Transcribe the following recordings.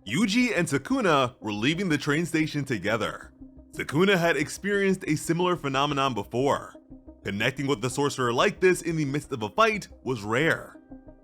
Yuji and Sukuna were leaving the train station together. Sukuna had experienced a similar phenomenon before. Connecting with the sorcerer like this in the midst of a fight was rare.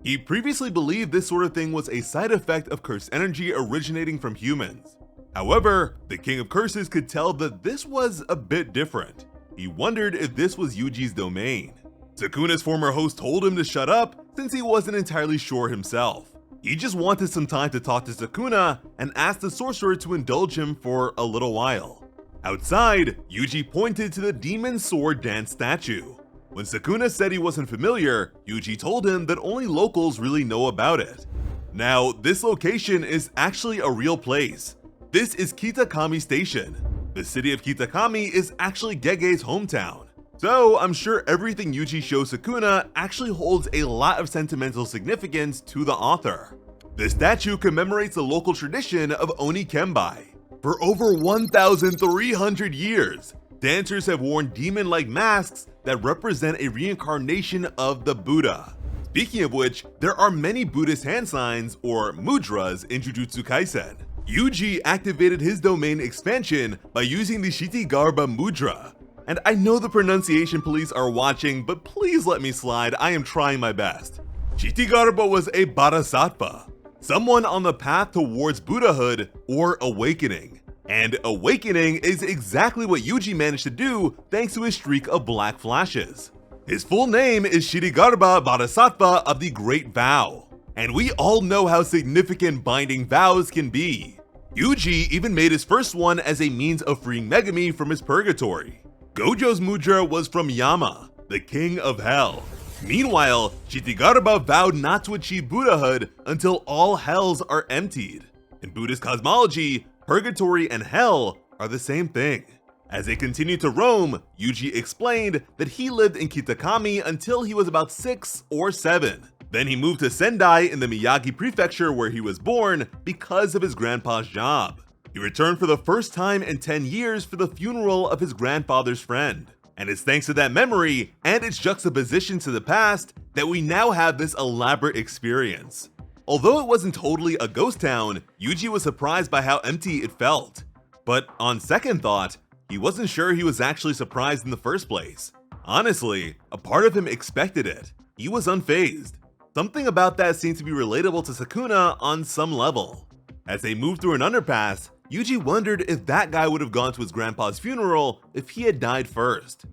He previously believed this sort of thing was a side effect of cursed energy originating from humans. However, the King of Curses could tell that this was a bit different. He wondered if this was Yuji's domain. Sukuna's former host told him to shut up since he wasn't entirely sure himself. He just wanted some time to talk to Sukuna and asked the sorcerer to indulge him for a little while. Outside, Yuji pointed to the demon sword dance statue. When Sukuna said he wasn't familiar, Yuji told him that only locals really know about it. Now, this location is actually a real place. This is Kitakami Station. The city of Kitakami is actually Gege's hometown. So I'm sure everything Yuji shows Sukuna actually holds a lot of sentimental significance to the author. The statue commemorates the local tradition of Oni Kembai. For over 1,300 years, dancers have worn demon-like masks that represent a reincarnation of the Buddha. Speaking of which, there are many Buddhist hand signs, or mudras, in Jujutsu Kaisen. Yuji activated his domain expansion by using the Shitigarba mudra. And I know the pronunciation police are watching, but please let me slide, I am trying my best. Shitigarba was a bodhisattva, someone on the path towards Buddhahood or awakening. And awakening is exactly what Yuji managed to do thanks to his streak of black flashes. His full name is Shitigarba Bodhisattva of the Great Vow, and we all know how significant binding vows can be. Yuji even made his first one as a means of freeing Megami from his purgatory. Gojo's mudra was from Yama, the king of hell. Meanwhile, Shitigarba vowed not to achieve Buddhahood until all hells are emptied. In Buddhist cosmology, purgatory and hell are the same thing. As they continued to roam, Yuji explained that he lived in Kitakami until he was about 6 or 7. Then he moved to Sendai in the Miyagi prefecture where he was born because of his grandpa's job. He returned for the first time in 10 years for the funeral of his grandfather's friend. And it's thanks to that memory and its juxtaposition to the past that we now have this elaborate experience. Although it wasn't totally a ghost town, Yuji was surprised by how empty it felt. But on second thought, he wasn't sure he was actually surprised in the first place. Honestly, a part of him expected it. He was unfazed. Something about that seemed to be relatable to Sukuna on some level. As they moved through an underpass, Yuji wondered if that guy would have gone to his grandpa's funeral if he had died first.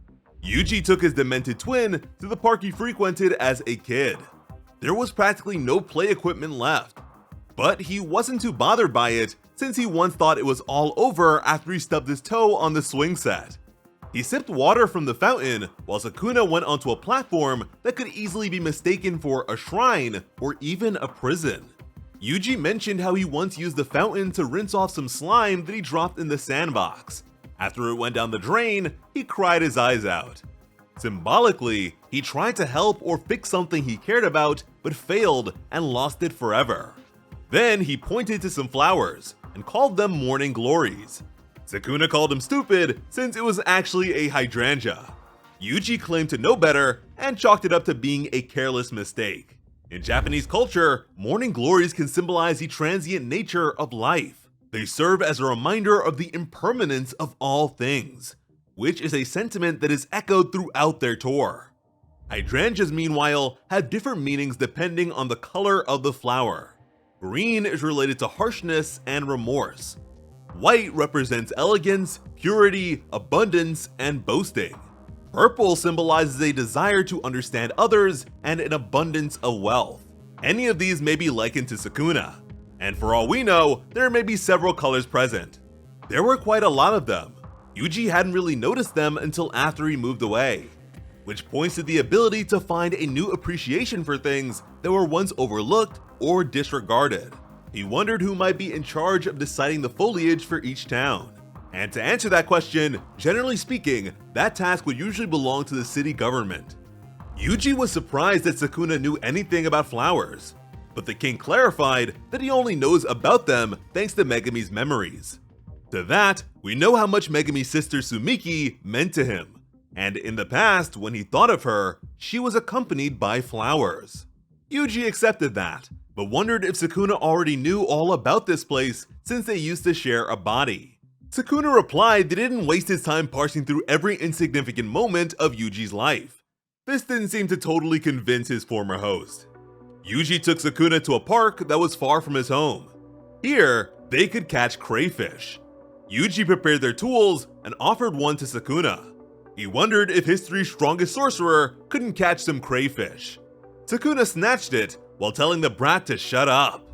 Yuji took his demented twin to the park he frequented as a kid. There was practically no play equipment left, but he wasn't too bothered by it since he once thought it was all over after he stubbed his toe on the swing set. He sipped water from the fountain while Sukuna went onto a platform that could easily be mistaken for a shrine or even a prison. Yuji mentioned how he once used the fountain to rinse off some slime that he dropped in the sandbox. After it went down the drain, he cried his eyes out. Symbolically, he tried to help or fix something he cared about, but failed and lost it forever. Then he pointed to some flowers and called them morning glories. Sukuna called him stupid since it was actually a hydrangea. Yuji claimed to know better and chalked it up to being a careless mistake. In Japanese culture, morning glories can symbolize the transient nature of life. They serve as a reminder of the impermanence of all things, which is a sentiment that is echoed throughout their tour. Hydrangeas, meanwhile, have different meanings depending on the color of the flower. Green is related to harshness and remorse. White represents elegance, purity, abundance, and boasting. Purple symbolizes a desire to understand others and an abundance of wealth. Any of these may be likened to Sukuna, and for all we know, there may be several colors present. There were quite a lot of them. Yuji hadn't really noticed them until after he moved away, which points to the ability to find a new appreciation for things that were once overlooked or disregarded. He wondered who might be in charge of deciding the foliage for each town. And to answer that question, generally speaking, that task would usually belong to the city government. Yuji was surprised that Sukuna knew anything about flowers, but the king clarified that he only knows about them thanks to Megami's memories. To that, we know how much Megami's sister Sumiki meant to him, and in the past, when he thought of her, she was accompanied by flowers. Yuji accepted that, but wondered if Sukuna already knew all about this place since they used to share a body. Sukuna replied that he didn't waste his time parsing through every insignificant moment of Yuji's life. This didn't seem to totally convince his former host. Yuji took Sukuna to a park that was far from his home. Here, they could catch crayfish. Yuji prepared their tools and offered one to Sukuna. He wondered if history's strongest sorcerer couldn't catch some crayfish. Sukuna snatched it while telling the brat to shut up.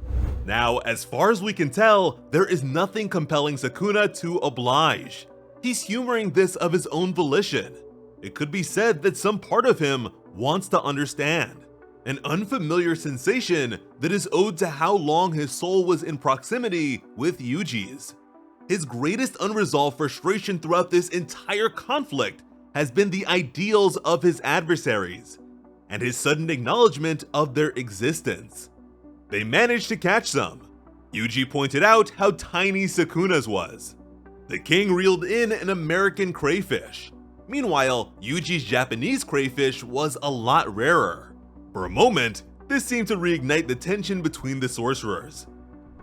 Now, as far as we can tell, there is nothing compelling Sukuna to oblige. He's humoring this of his own volition. It could be said that some part of him wants to understand. An unfamiliar sensation that is owed to how long his soul was in proximity with Yuji's. His greatest unresolved frustration throughout this entire conflict has been the ideals of his adversaries, and his sudden acknowledgement of their existence. They managed to catch some. Yuji pointed out how tiny Sukuna's was. The king reeled in an American crayfish. Meanwhile, Yuji's Japanese crayfish was a lot rarer. For a moment, this seemed to reignite the tension between the sorcerers.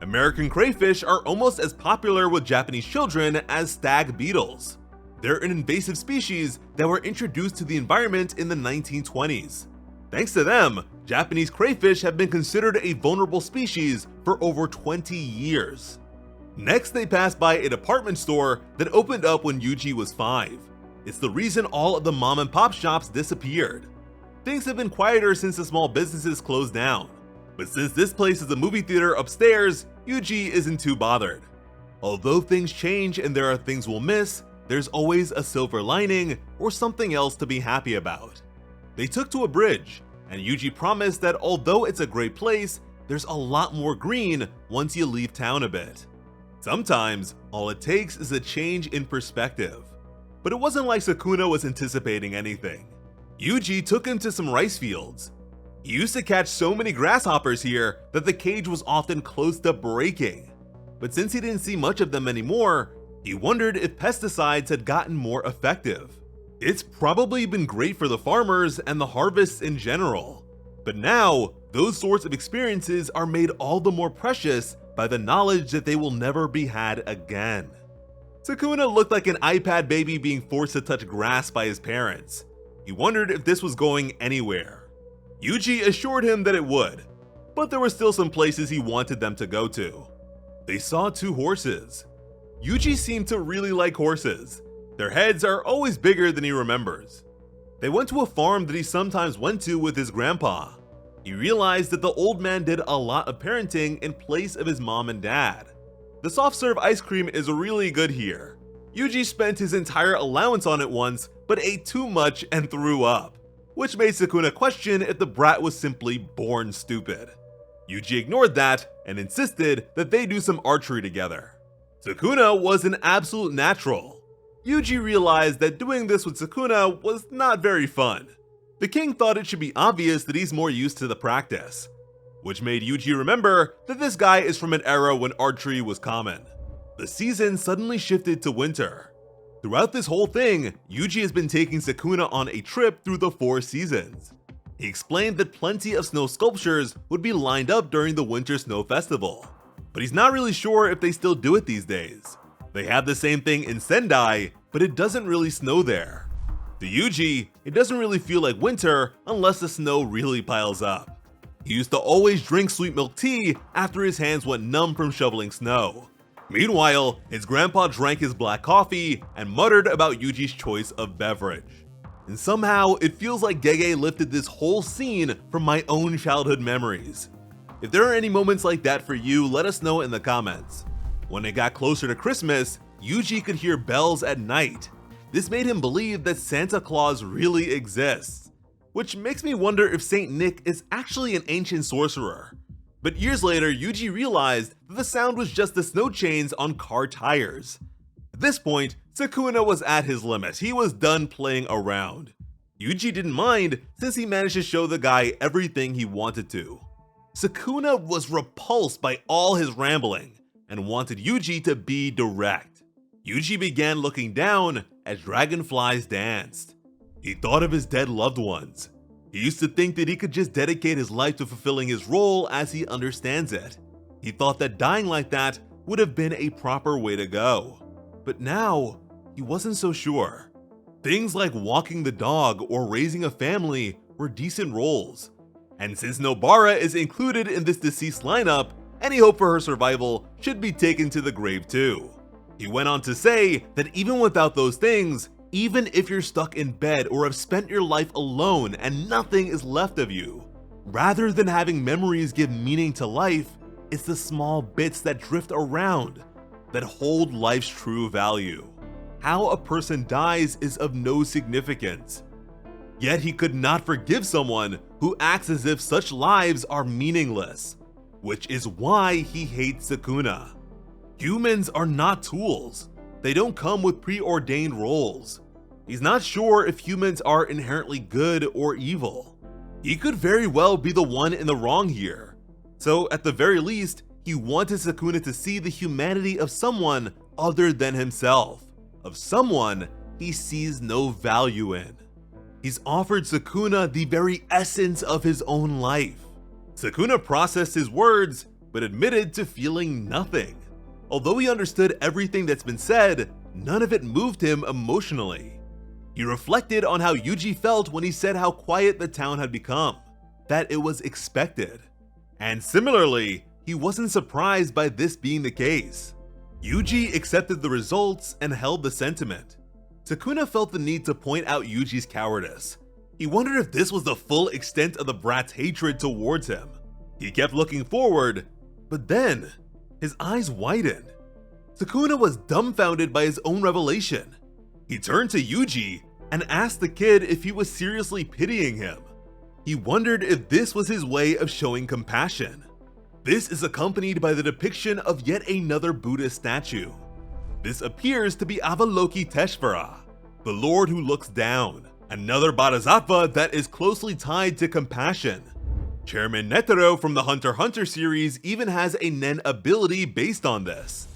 American crayfish are almost as popular with Japanese children as stag beetles. They're an invasive species that were introduced to the environment in the 1920s. Thanks to them, Japanese crayfish have been considered a vulnerable species for over 20 years. Next, they passed by a department store that opened up when Yuji was 5. It's the reason all of the mom and pop shops disappeared. Things have been quieter since the small businesses closed down. But since this place is a movie theater upstairs, Yuji isn't too bothered. Although things change and there are things we'll miss, there's always a silver lining or something else to be happy about. They took to a bridge, and Yuji promised that although it's a great place, there's a lot more green once you leave town a bit. Sometimes, all it takes is a change in perspective. But it wasn't like Sukuna was anticipating anything. Yuji took him to some rice fields. He used to catch so many grasshoppers here that the cage was often close to breaking. But since he didn't see much of them anymore, he wondered if pesticides had gotten more effective. It's probably been great for the farmers and the harvests in general. But now, those sorts of experiences are made all the more precious by the knowledge that they will never be had again. Sukuna looked like an iPad baby being forced to touch grass by his parents. He wondered if this was going anywhere. Yuji assured him that it would, but there were still some places he wanted them to go to. They saw 2 horses. Yuji seemed to really like horses. Their heads are always bigger than he remembers. They went to a farm that he sometimes went to with his grandpa. He realized that the old man did a lot of parenting in place of his mom and dad. The soft serve ice cream is really good here. Yuji spent his entire allowance on it once, but ate too much and threw up, which made Sukuna question if the brat was simply born stupid. Yuji ignored that and insisted that they do some archery together. Sukuna was an absolute natural. Yuji realized that doing this with Sukuna was not very fun. The king thought it should be obvious that he's more used to the practice, which made Yuji remember that this guy is from an era when archery was common. The season suddenly shifted to winter. Throughout this whole thing, Yuji has been taking Sukuna on a trip through the 4 seasons. He explained that plenty of snow sculptures would be lined up during the Winter Snow Festival, but he's not really sure if they still do it these days. They have the same thing in Sendai, but it doesn't really snow there. To Yuji, it doesn't really feel like winter unless the snow really piles up. He used to always drink sweet milk tea after his hands went numb from shoveling snow. Meanwhile, his grandpa drank his black coffee and muttered about Yuji's choice of beverage. And somehow, it feels like Gege lifted this whole scene from my own childhood memories. If there are any moments like that for you, let us know in the comments. When it got closer to Christmas, Yuji could hear bells at night. This made him believe that Santa Claus really exists, which makes me wonder if Saint Nick is actually an ancient sorcerer. But years later, Yuji realized that the sound was just the snow chains on car tires. At this point, Sukuna was at his limit. He was done playing around. Yuji didn't mind since he managed to show the guy everything he wanted to. Sukuna was repulsed by all his rambling and wanted Yuji to be direct. Yuji began looking down as dragonflies danced. He thought of his dead loved ones. He used to think that he could just dedicate his life to fulfilling his role as he understands it. He thought that dying like that would have been a proper way to go. But now, he wasn't so sure. Things like walking the dog or raising a family were decent roles. And since Nobara is included in this deceased lineup, any hope for her survival should be taken to the grave too. He went on to say that even without those things, even if you're stuck in bed or have spent your life alone and nothing is left of you, rather than having memories give meaning to life, it's the small bits that drift around that hold life's true value. How a person dies is of no significance. Yet he could not forgive someone who acts as if such lives are meaningless, which is why he hates Sukuna. Humans are not tools. They don't come with preordained roles. He's not sure if humans are inherently good or evil. He could very well be the one in the wrong here. So at the very least, he wanted Sukuna to see the humanity of someone other than himself, of someone he sees no value in. He's offered Sukuna the very essence of his own life. Sukuna processed his words, but admitted to feeling nothing. Although he understood everything that's been said, none of it moved him emotionally. He reflected on how Yuji felt when he said how quiet the town had become, that it was expected. And similarly, he wasn't surprised by this being the case. Yuji accepted the results and held the sentiment. Sukuna felt the need to point out Yuji's cowardice. He wondered if this was the full extent of the brat's hatred towards him. He kept looking forward, but then his eyes widened. Sukuna was dumbfounded by his own revelation. He turned to Yuji and asked the kid if he was seriously pitying him. He wondered if this was his way of showing compassion. This is accompanied by the depiction of yet another Buddhist statue. This appears to be Avalokiteshvara, the Lord who looks down, another bodhisattva that is closely tied to compassion. Chairman Netero from the Hunter x Hunter series even has a Nen ability based on this.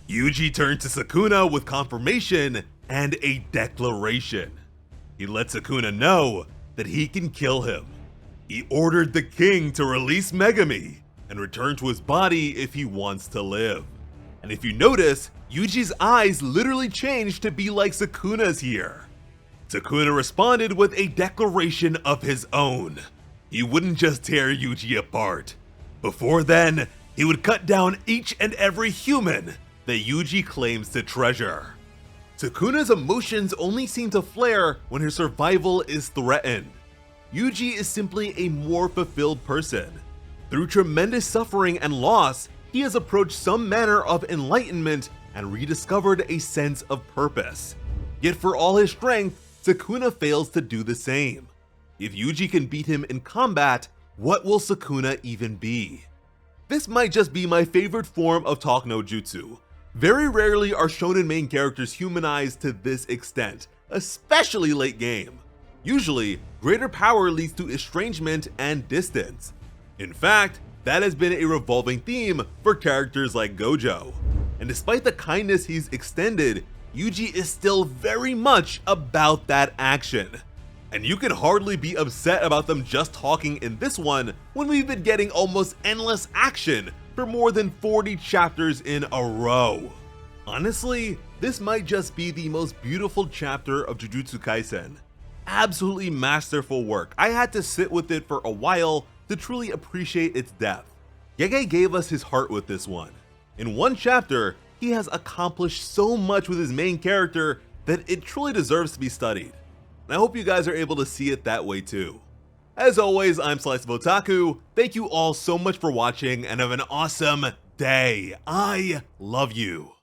Yuji turned to Sukuna with confirmation and a declaration. He let Sukuna know that he can kill him. He ordered the king to release Megami and return to his body if he wants to live. And if you notice, Yuji's eyes literally changed to be like Sukuna's here. Sukuna responded with a declaration of his own. He wouldn't just tear Yuji apart. Before then, he would cut down each and every human that Yuji claims to treasure. Sukuna's emotions only seem to flare when her survival is threatened. Yuji is simply a more fulfilled person. Through tremendous suffering and loss, he has approached some manner of enlightenment and rediscovered a sense of purpose. Yet for all his strength, Sukuna fails to do the same. If Yuji can beat him in combat, what will Sukuna even be? This might just be my favorite form of Talk no Jutsu. Very rarely are shonen main characters humanized to this extent, especially late game. Usually, greater power leads to estrangement and distance. In fact, that has been a revolving theme for characters like Gojo. And despite the kindness he's extended, Yuji is still very much about that action. And you can hardly be upset about them just talking in this one when we've been getting almost endless action for more than 40 chapters in a row. Honestly, this might just be the most beautiful chapter of Jujutsu Kaisen. Absolutely masterful work. I had to sit with it for a while to truly appreciate its depth. Gege gave us his heart with this one. In one chapter, he has accomplished so much with his main character that it truly deserves to be studied. And I hope you guys are able to see it that way too. As always, I'm Slice of Otaku. Thank you all so much for watching and have an awesome day. I love you.